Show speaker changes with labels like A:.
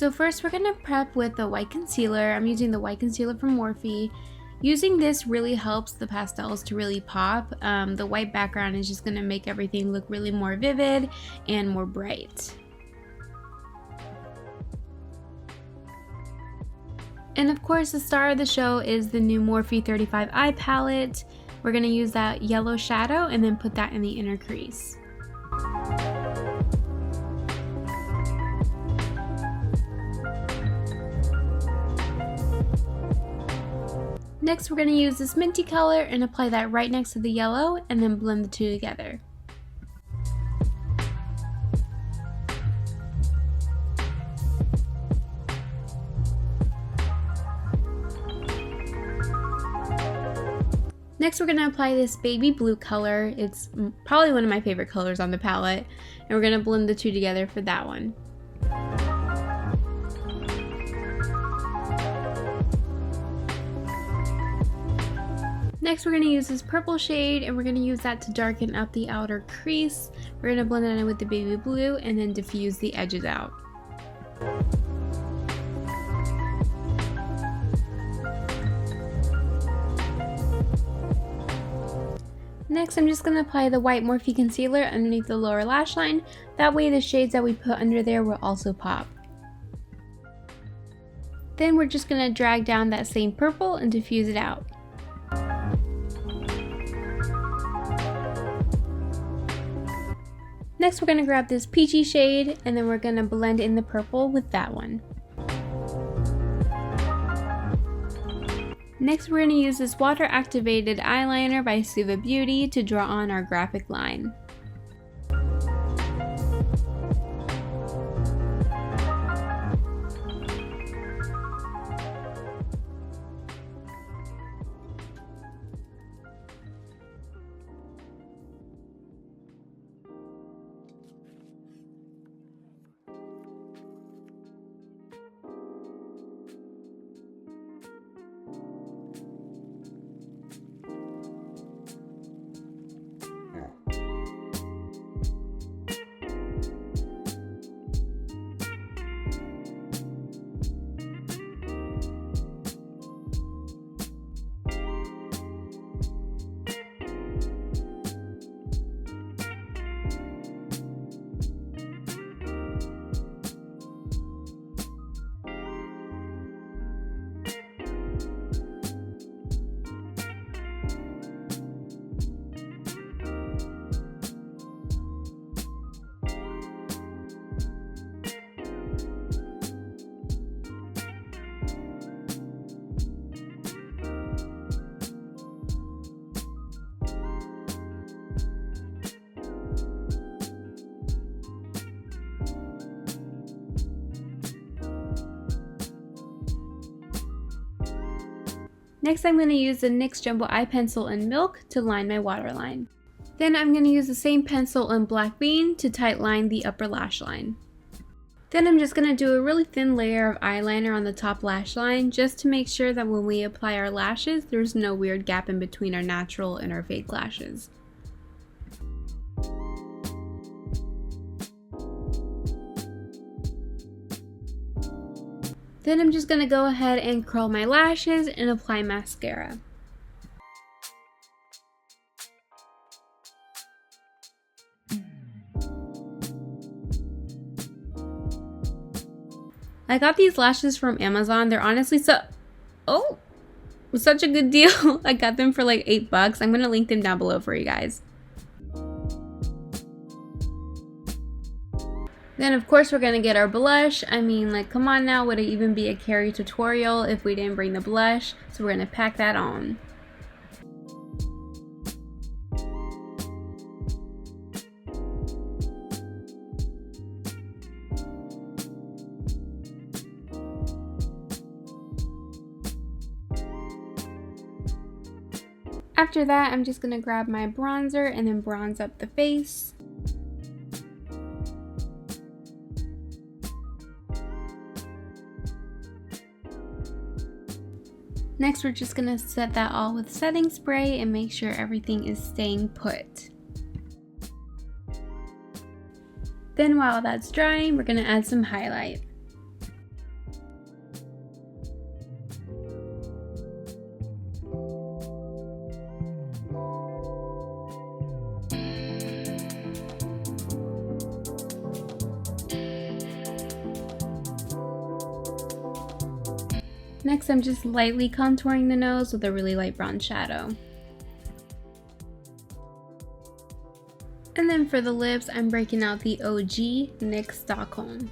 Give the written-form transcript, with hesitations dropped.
A: So first we're going to prep with the white concealer. I'm using the white concealer from Morphe. Using this really helps the pastels to really pop. The white background is just going to make everything look really more vivid and more bright. And of course the star of the show is the new Morphe 35 eye palette. We're going to use that yellow shadow and then put that in the inner crease. Next we're going to use this minty color and apply that right next to the yellow and then blend the two together. Next we're going to apply this baby blue color. It's probably one of my favorite colors on the palette, and we're going to blend the two together for that one. Next we're going to use this purple shade and we're going to use that to darken up the outer crease. We're going to blend it in with the baby blue and then diffuse the edges out. Next I'm just going to apply the white Morphe concealer underneath the lower lash line. That way the shades that we put under there will also pop. Then we're just going to drag down that same purple and diffuse it out. Next we're going to grab this peachy shade and then we're going to blend in the purple with that one. Next we're going to use this water activated eyeliner by Suva Beauty to draw on our graphic line. Next I'm going to use the NYX Jumbo Eye Pencil in Milk to line my waterline. Then I'm going to use the same pencil in Black Bean to tightline the upper lash line. Then I'm just going to do a really thin layer of eyeliner on the top lash line just to make sure that when we apply our lashes there's no weird gap in between our natural and our fake lashes. Then I'm just going to go ahead and curl my lashes and apply mascara. I got these lashes from Amazon. They're honestly such a good deal. I got them for like $8. I'm going to link them down below for you guys. Then of course we're going to get our blush. I mean, like, come on now, would it even be a Kerie tutorial if we didn't bring the blush? So we're going to pack that on. After that, I'm just going to grab my bronzer and then bronze up the face. Next, we're just going to set that all with setting spray and make sure everything is staying put. Then while that's drying, we're going to add some highlight. Next, I'm just lightly contouring the nose with a really light brown shadow. And then for the lips, I'm breaking out the OG NYX Stockholm.